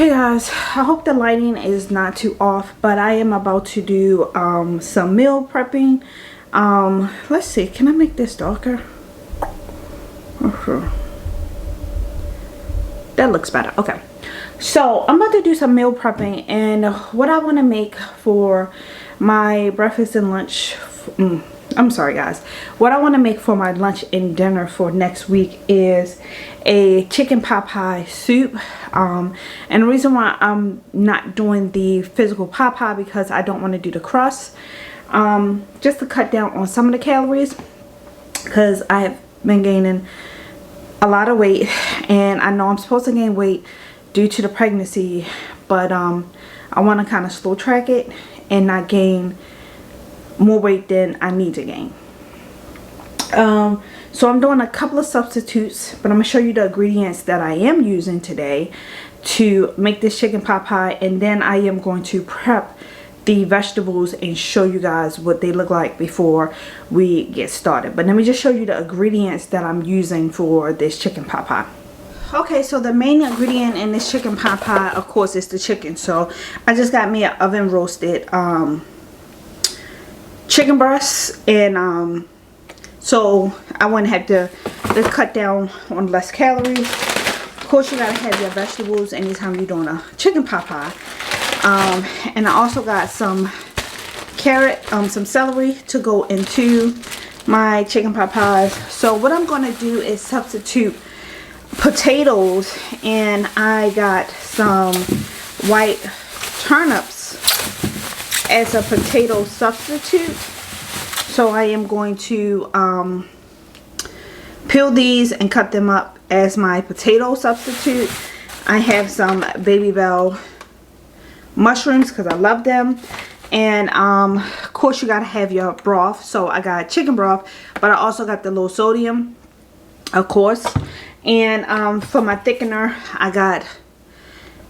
Okay guys, I hope the lighting is not too off, but I am about to do some meal prepping. Let's see, can I make this darker? That looks better. Okay, so I'm about to do some meal prepping, and what I want to make for my breakfast and lunch, I'm sorry guys, what I want to make for my lunch and dinner for next week is a chicken pot pie soup. And the reason why I'm not doing the physical pot pie because I don't want to do the crust, just to cut down on some of the calories, because I have been gaining a lot of weight, and I know I'm supposed to gain weight due to the pregnancy, but I want to kind of slow track it and not gain more weight than I need to gain. So I'm doing a couple of substitutes, but I'm going to show you the ingredients that I am using today to make this chicken pot pie, and then I am going to prep the vegetables and show you guys what they look like before we get started. But let me just show you the ingredients that I'm using for this chicken pot pie. Okay, so the main ingredient in this chicken pot pie, of course, is the chicken. So I just got me an oven roasted chicken breast, and so I wouldn't have to cut down on less calories. Of course, you gotta have your vegetables anytime you're doing a chicken pot pie. And I also got some carrot, some celery to go into my chicken pot pies. So what I'm gonna do is substitute potatoes, and I got some white turnips as a potato substitute. So I am going to peel these and cut them up as my potato substitute. I have some baby bell mushrooms because I love them, and of course you gotta have your broth. So I got chicken broth, but I also got the low sodium, of course. And for my thickener, I got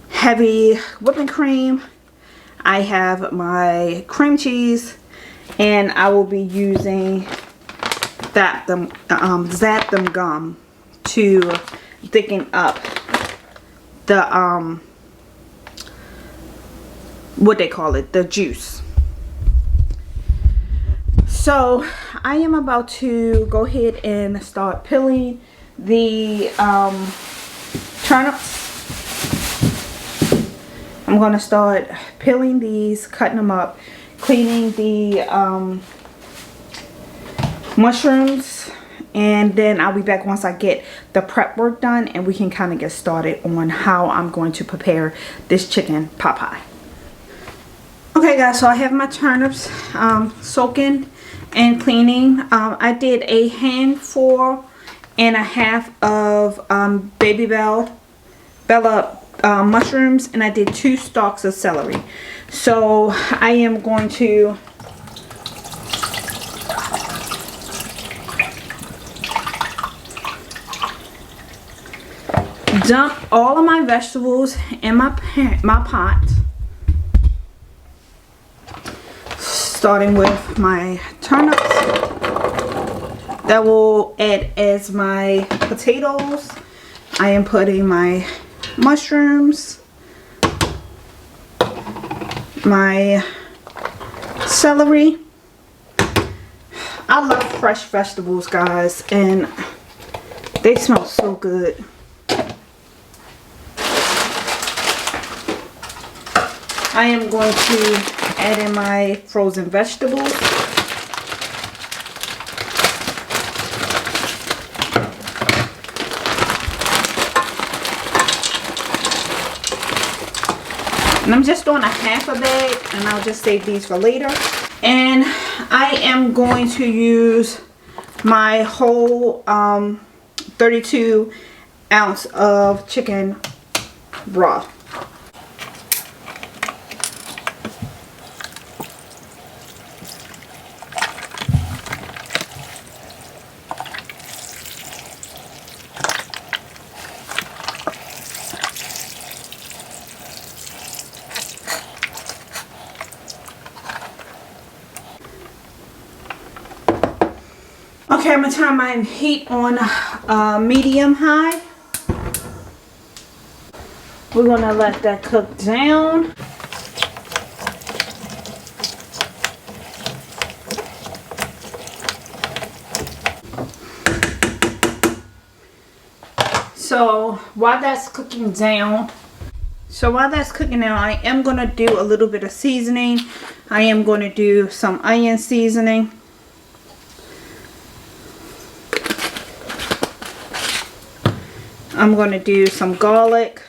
heavy whipping cream. I have my cream cheese, and I will be using xanthan gum to thicken up the what they call it, the juice. So I am about to go ahead and start peeling the turnips. I'm gonna start peeling these, cutting them up, cleaning the mushrooms, and then I'll be back once I get the prep work done, and we can kind of get started on how I'm going to prepare this chicken pot pie. Okay guys, so I have my turnips soaking and cleaning. I did a handful and a half of baby bella mushrooms, and I did 2 stalks of celery. So I am going to dump all of my vegetables in my pot, starting with my turnips. That will add as my potatoes. I am putting my mushrooms, my celery. I love fresh vegetables, guys, and they smell so good. I am going to add in my frozen vegetables. And I'm just doing a half a bag, and I'll just save these for later. And I am going to use my whole 32 ounce of chicken broth. Okay, I'm going to turn my heat on medium high. We're gonna let that cook down. So while that's cooking down, I am gonna do a little bit of seasoning. I am gonna do some onion seasoning. I'm gonna do some garlic.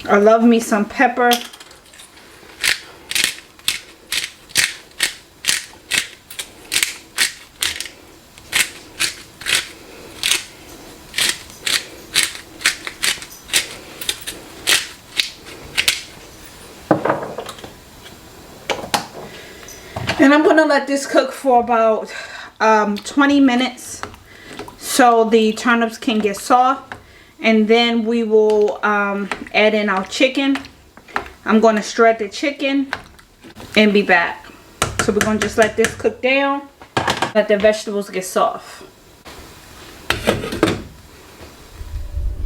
I love me some pepper. And I'm gonna let this cook for about 20 minutes so the turnips can get soft, and then we will add in our chicken. I'm gonna shred the chicken and be back. So we're gonna just let this cook down, let the vegetables get soft.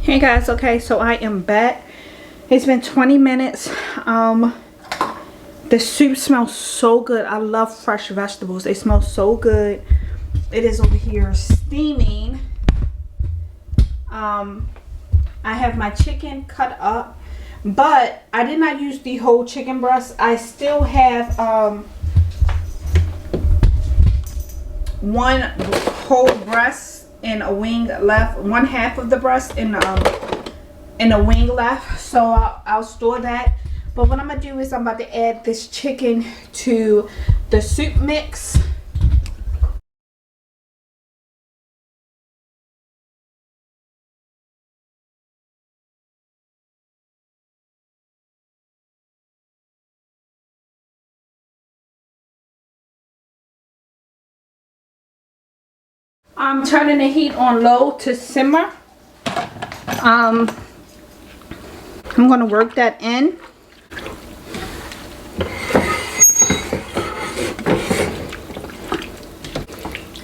Hey guys, okay, so I am back. It's been 20 minutes. The soup smells so good. I love fresh vegetables. They smell so good. It is over here steaming. I have my chicken cut up, but I did not use the whole chicken breast. I still have one whole breast and a wing left. One half of the breast and a wing left. So I'll store that. But what I'm going to do is I'm about to add this chicken to the soup mix. I'm turning the heat on low to simmer. I'm going to work that in.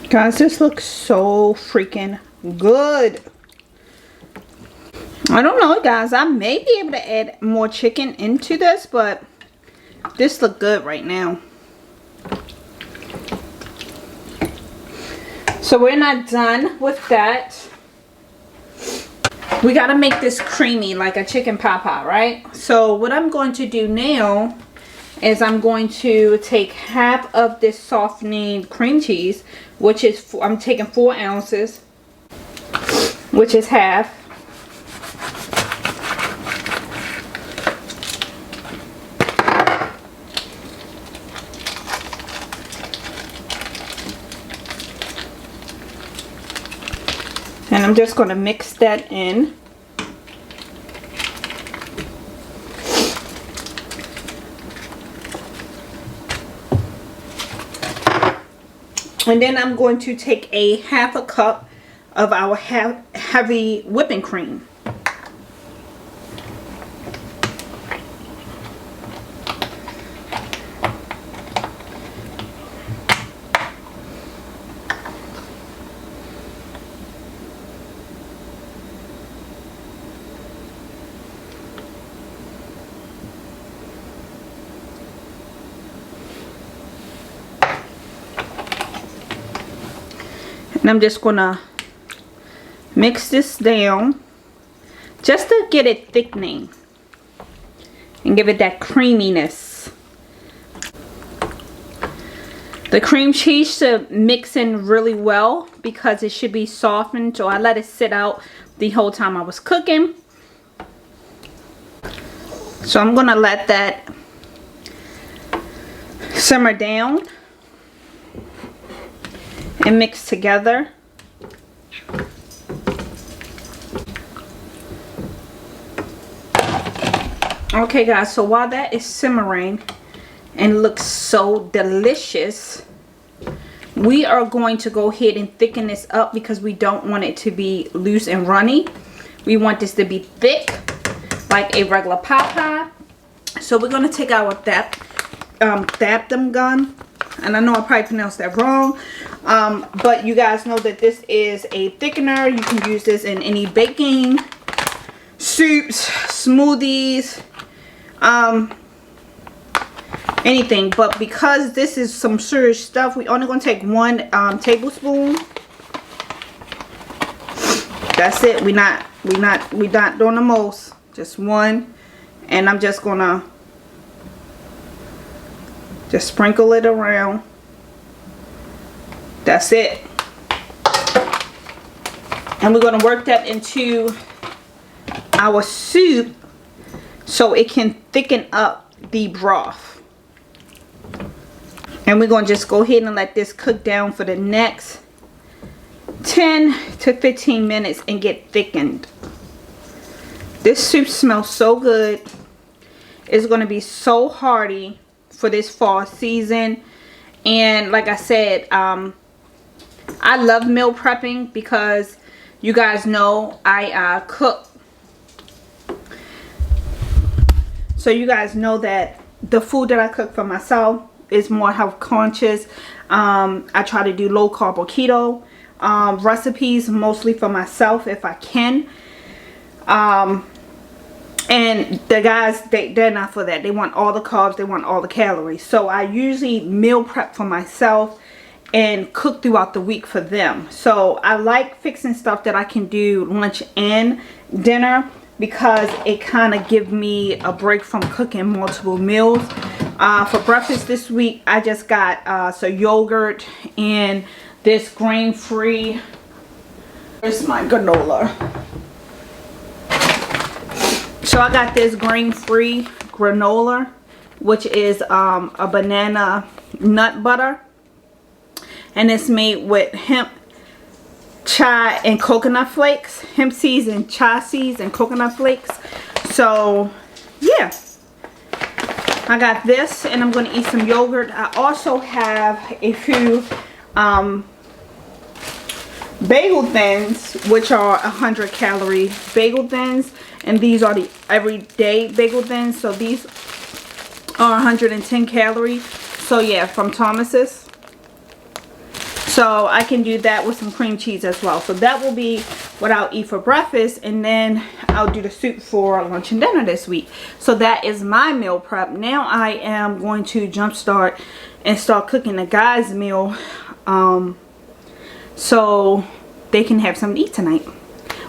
Guys, this looks so freaking good. I don't know, guys. I may be able to add more chicken into this, but this looks good right now. So we're not done with that. We got to make this creamy like a chicken pot pie, right? So what I'm going to do now is I'm going to take half of this softening cream cheese, which is, I'm taking 4 ounces, which is half. And I'm just going to mix that in. And then I'm going to take a half a cup of our heavy whipping cream. And I'm just gonna mix this down just to get it thickening and give it that creaminess. The cream cheese should mix in really well because it should be softened. So I let it sit out the whole time I was cooking. So I'm gonna let that simmer down and mix together. Okay guys, so while that is simmering and looks so delicious, we are going to go ahead and thicken this up because we don't want it to be loose and runny. We want this to be thick like a regular pot pie. So we're going to take our Thaptum gun and I know I probably pronounced that wrong, but you guys know that this is a thickener. You can use this in any baking, soups, smoothies, anything. But because this is some serious stuff, we only gonna take 1 tablespoon. That's it. We not doing the most. Just 1, and I'm just gonna just sprinkle it around. That's it. And we're gonna work that into our soup so it can thicken up the broth. And we're gonna just go ahead and let this cook down for the next 10 to 15 minutes and get thickened. This soup smells so good. It's going to be so hearty for this fall season. And like I said, I love meal prepping because you guys know I cook. So you guys know that the food that I cook for myself is more health conscious. I try to do low carb or keto recipes mostly for myself if I can. And the guys, they're not for that. They want all the carbs, they want all the calories. So I usually meal prep for myself and cook throughout the week for them. So I like fixing stuff that I can do lunch and dinner because it kind of gives me a break from cooking multiple meals. For breakfast this week, I just got some yogurt and this grain-free. Here's my granola. So I got this grain-free granola, which is a banana nut butter, and it's made with hemp, chai, and coconut flakes. Hemp seeds and chai seeds and coconut flakes. So yeah, I got this, and I'm going to eat some yogurt. I also have a few bagel thins, which are 100 calorie bagel thins, and these are the everyday bagel thins. So these are 110 calories. So yeah, from Thomas's. So I can do that with some cream cheese as well. So that will be what I'll eat for breakfast, and then I'll do the soup for lunch and dinner this week. So that is my meal prep. Now I am going to jumpstart and start cooking the guys' meal, so they can have something to eat tonight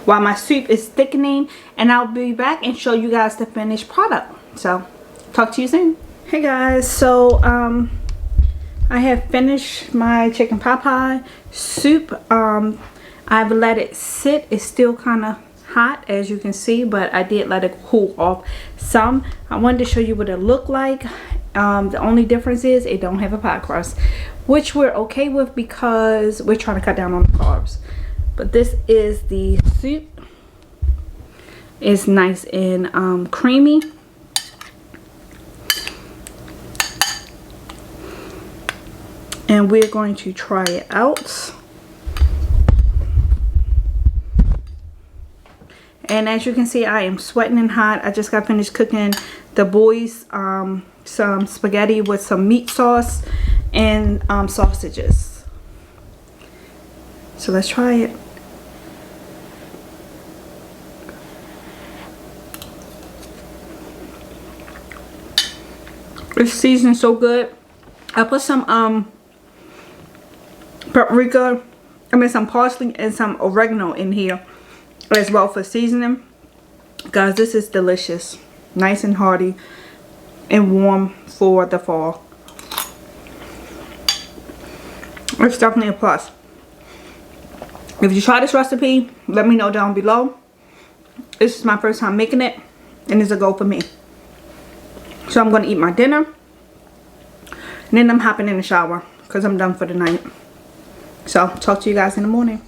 while my soup is thickening, and I'll be back and show you guys the finished product. So talk to you soon. Hey guys, so I have finished my chicken pot pie soup. I've let it sit. It's still kind of hot, as you can see, but I did let it cool off some. I wanted to show you what it looked like. The only difference is it don't have a pie crust, which we're okay with because we're trying to cut down on the carbs. But this is the soup. It's nice and creamy. And we're going to try it out. And as you can see, I am sweating and hot. I just got finished cooking the boys some spaghetti with some meat sauce and sausages. So let's try it. It's seasoned so good. I put some paprika, some parsley and some oregano in here as well for seasoning. Guys, this is delicious. Nice and hearty and warm for the fall. It's definitely a plus. If you try this recipe, let me know down below. This is my first time making it, and it's a go for me. So I'm going to eat my dinner, and then I'm hopping in the shower because I'm done for the night. So talk to you guys in the morning.